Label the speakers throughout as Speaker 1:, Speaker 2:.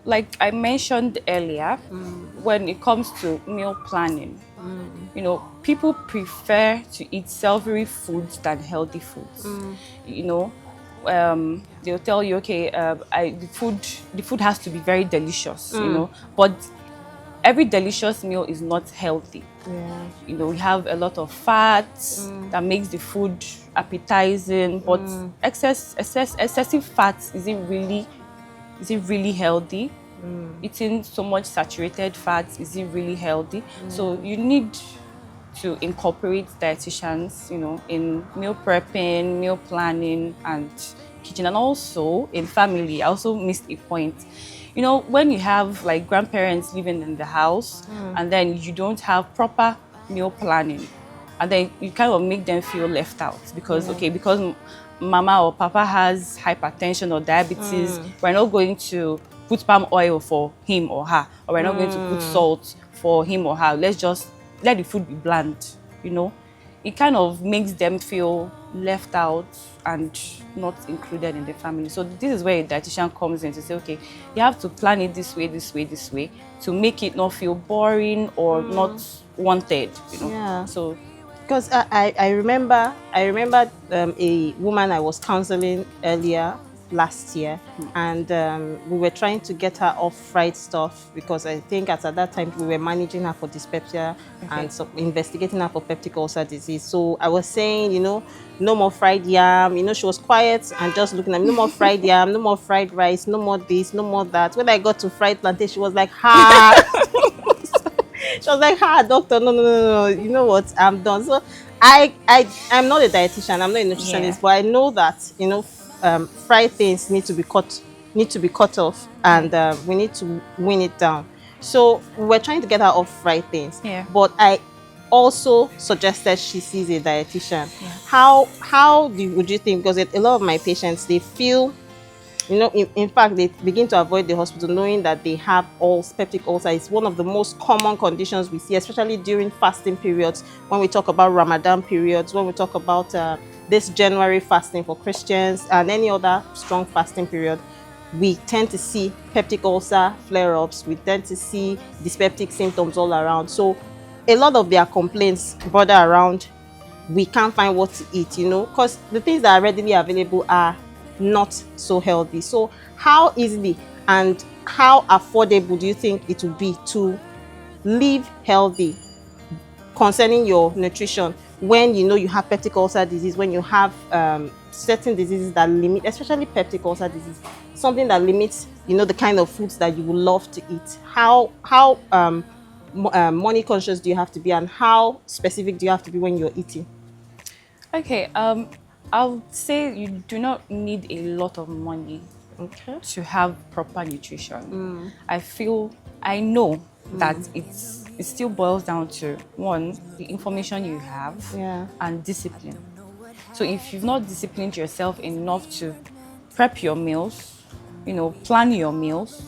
Speaker 1: like I mentioned earlier, when it comes to meal planning, people prefer to eat savory foods than healthy foods. You know, they'll tell you, okay, the food has to be very delicious, but every delicious meal is not healthy.
Speaker 2: Yeah.
Speaker 1: We have a lot of fats that makes the food appetizing, but excessive fats is it really healthy? Eating so much saturated fats, is it really healthy? So you need to incorporate dietitians, in meal prepping, meal planning, and kitchen, and also in family. I also missed a point. When you have like grandparents living in the house, and then you don't have proper meal planning, and then you kind of make them feel left out because
Speaker 2: Yeah.
Speaker 1: okay, because mama or papa has hypertension or diabetes, we're not going to put palm oil for him or her, or we're not going to put salt for him or her. Let's just let the food be bland. you know it kind of makes them feel left out and not included in the family. So this is where a dietitian comes in to say, okay, you have to plan it this way, this way, this way, to make it not feel boring or not wanted.
Speaker 2: Yeah.
Speaker 1: So
Speaker 2: Because I remember a woman I was counseling earlier last year, and we were trying to get her off fried stuff because I think at that time we were managing her for dyspepsia
Speaker 1: okay.
Speaker 2: and so investigating her for peptic ulcer disease. So I was saying, no more fried yam. She was quiet and just looking at me. No more fried yam, no more fried rice, no more this, no more that. When I got to fried plantain, she was like, "Ha!" She was like, "Ha, doctor, no, no, no, no, no. You know what? I'm done." So I'm not a dietitian. I'm not a
Speaker 1: Yeah.
Speaker 2: nutritionist, but I know that fried things need to be cut off,
Speaker 1: Yeah.
Speaker 2: and we need to win it down. So we're trying to get her off fried things,
Speaker 1: Yeah.
Speaker 2: but I also suggested she sees a dietitian.
Speaker 1: Yeah.
Speaker 2: Would you think? Because a lot of my patients, they feel, in fact, they begin to avoid the hospital knowing that they have peptic ulcer. It's one of the most common conditions we see, especially during fasting periods. When we talk about Ramadan periods, when we talk about this January fasting for Christians and any other strong fasting period, we tend to see peptic ulcer flare-ups. We tend to see dyspeptic symptoms all around. So a lot of their complaints border around, we can't find what to eat, because the things that are readily available are not so healthy. So how easily and how affordable do you think it will be to live healthy concerning your nutrition when you have peptic ulcer disease, when you have certain diseases that limit, especially peptic ulcer disease, something that limits the kind of foods that you would love to eat? How money conscious do you have to be, and how specific do you have to be when you're eating?
Speaker 1: Okay. I would say you do not need a lot of money
Speaker 2: Okay.
Speaker 1: to have proper nutrition. I know that it still boils down to one, the information you have,
Speaker 2: Yeah.
Speaker 1: and discipline. So if you've not disciplined yourself enough to prep your meals, plan your meals,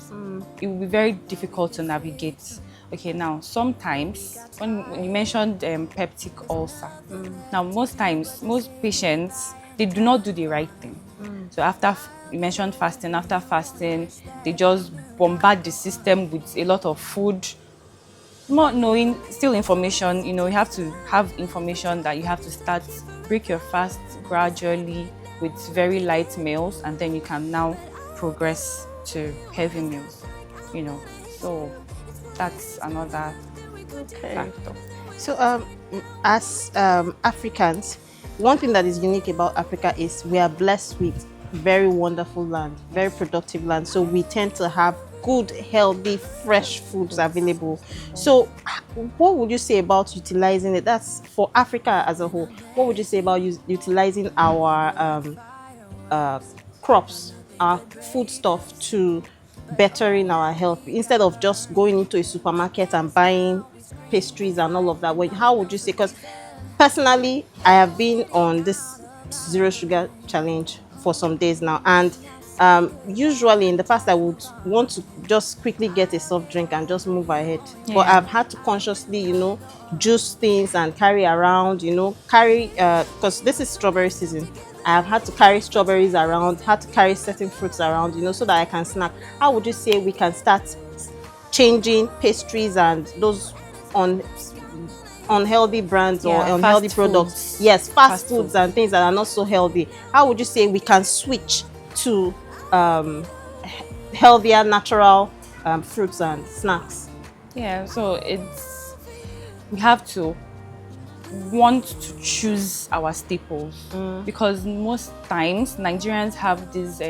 Speaker 1: it will be very difficult to navigate. Okay, now sometimes when you mentioned peptic ulcer, now most times most patients, they do not do the right thing. So you mentioned fasting, after fasting, they just bombard the system with a lot of food, not knowing still information. You have to have information that you have to break your fast gradually with very light meals, and then you can now progress to heavy meals. So that's another
Speaker 2: Okay.
Speaker 1: factor.
Speaker 2: So, as Africans, one thing that is unique about Africa is we are blessed with very wonderful land, very productive land. So we tend to have good, healthy, fresh foods available. So, what would you say about utilizing it? That's for Africa as a whole. What would you say about utilizing our crops, our food stuff to bettering our health instead of just going into a supermarket and buying pastries and all of that? How would you say? Because personally, I have been on this zero sugar challenge for some days now, and usually in the past I would want to just quickly get a soft drink and just move ahead, but
Speaker 1: Yeah.
Speaker 2: I've had to consciously juice things and carry around, because this is strawberry season, I have had to carry strawberries around, had to carry certain fruits around, you know, so that I can snack. How would you say we can start changing pastries and those on unhealthy brands or
Speaker 1: Yeah,
Speaker 2: unhealthy
Speaker 1: fast
Speaker 2: products?
Speaker 1: foods.
Speaker 2: Yes, fast
Speaker 1: Fast
Speaker 2: foods
Speaker 1: food.
Speaker 2: and things that are not so healthy. How would you say we can switch to healthier, natural fruits and snacks?
Speaker 1: Yeah, so we have to want to choose our staples, because most times Nigerians have this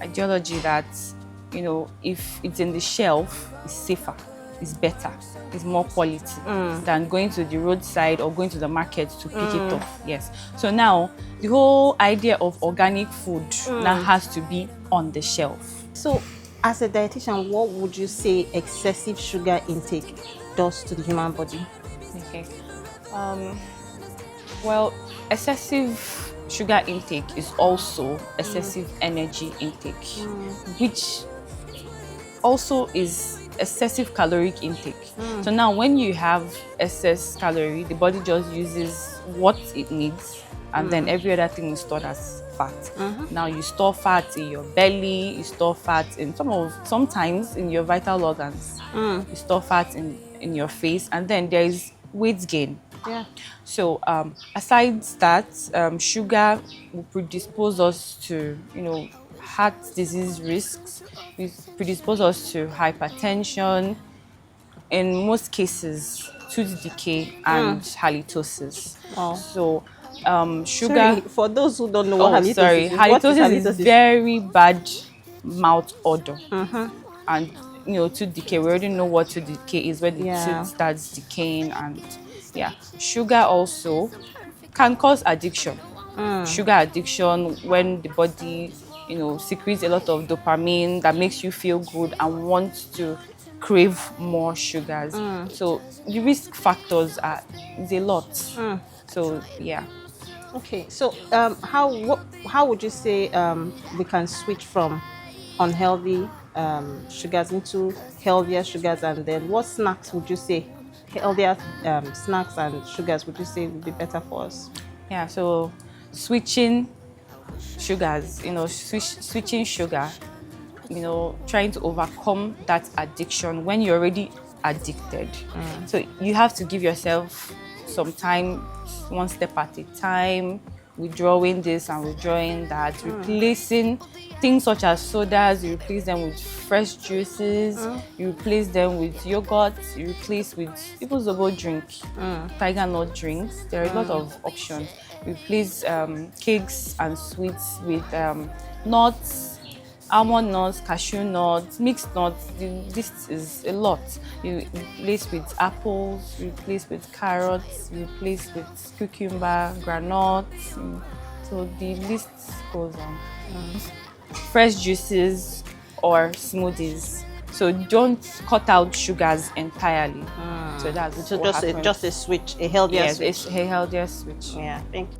Speaker 1: ideology that, you know, if it's in the shelf, it's safer, it's better, it's more quality than going to the roadside or going to the market to pick it up. Yes. So now the whole idea of organic food now has to be on the shelf.
Speaker 2: So, as a dietitian, what would you say excessive sugar intake does to the human body?
Speaker 1: Okay. Well, excessive sugar intake is also excessive energy intake, which also is excessive caloric intake. So now when you have excess calorie, the body just uses what it needs, and then every other thing is stored as fat. Now you store fat in your belly, you store fat in sometimes in your vital organs, you store fat in your face, and then there is weight gain.
Speaker 2: Yeah.
Speaker 1: So aside that, sugar will predispose us to, you know, heart disease risks. It predispose us to hypertension, in most cases, tooth decay and halitosis.
Speaker 2: Wow.
Speaker 1: So
Speaker 2: Sorry,
Speaker 1: sugar.
Speaker 2: for those who don't know what
Speaker 1: Oh, sorry.
Speaker 2: halitosis is, what is
Speaker 1: Halitosis is
Speaker 2: halitosis?
Speaker 1: very bad mouth odor. And you know, tooth decay, we already know what tooth decay is, when the
Speaker 2: Yeah.
Speaker 1: tooth starts decaying. And yeah, sugar also can cause addiction. Sugar addiction, when the body, you know, secretes a lot of dopamine that makes you feel good and wants to crave more sugars. So the risk factors are is a lot. So yeah.
Speaker 2: Okay, so how would you say we can switch from unhealthy sugars into healthier sugars, and then what snacks would you say healthier snacks and sugars would you say would be better for us?
Speaker 1: Yeah, so switching sugars, you know, switching sugar, you know, trying to overcome that addiction when you're already addicted. So you have to give yourself some time, one step at a time, withdrawing this and withdrawing that, replacing things such as sodas, you replace them with fresh juices, you replace them with yogurt, you replace with even zobo drink, tiger nut drinks. There are a lot of options. Replace cakes and sweets with nuts, almond nuts, cashew nuts, mixed nuts. This is a lot. You replace with apples, you replace with carrots, you replace with cucumber, granules. So the list goes on. Fresh juices or smoothies. So don't cut out sugars entirely. So that's
Speaker 2: So
Speaker 1: what happens.
Speaker 2: just a switch, a healthier
Speaker 1: Yes,
Speaker 2: switch.
Speaker 1: it's a healthier switch.
Speaker 2: Yeah, thank you.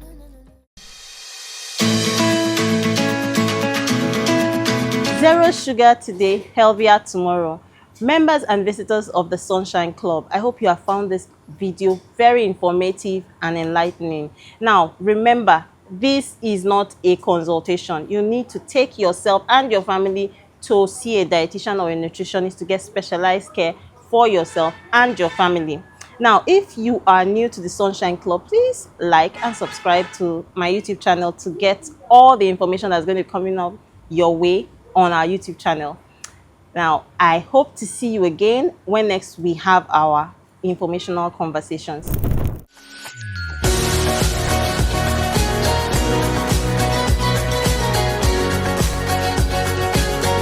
Speaker 2: Zero sugar today, healthier tomorrow. Members and visitors of the Sunshine Club, I hope you have found this video very informative and enlightening. Now, remember, this is not a consultation. You need to take yourself and your family to see a dietitian or a nutritionist to get specialized care for yourself and your family. Now, if you are new to the Sunshine Club, please like and subscribe to my YouTube channel to get all the information that's going to be coming up your way on our YouTube channel. Now, I hope to see you again when next we have our informational conversations.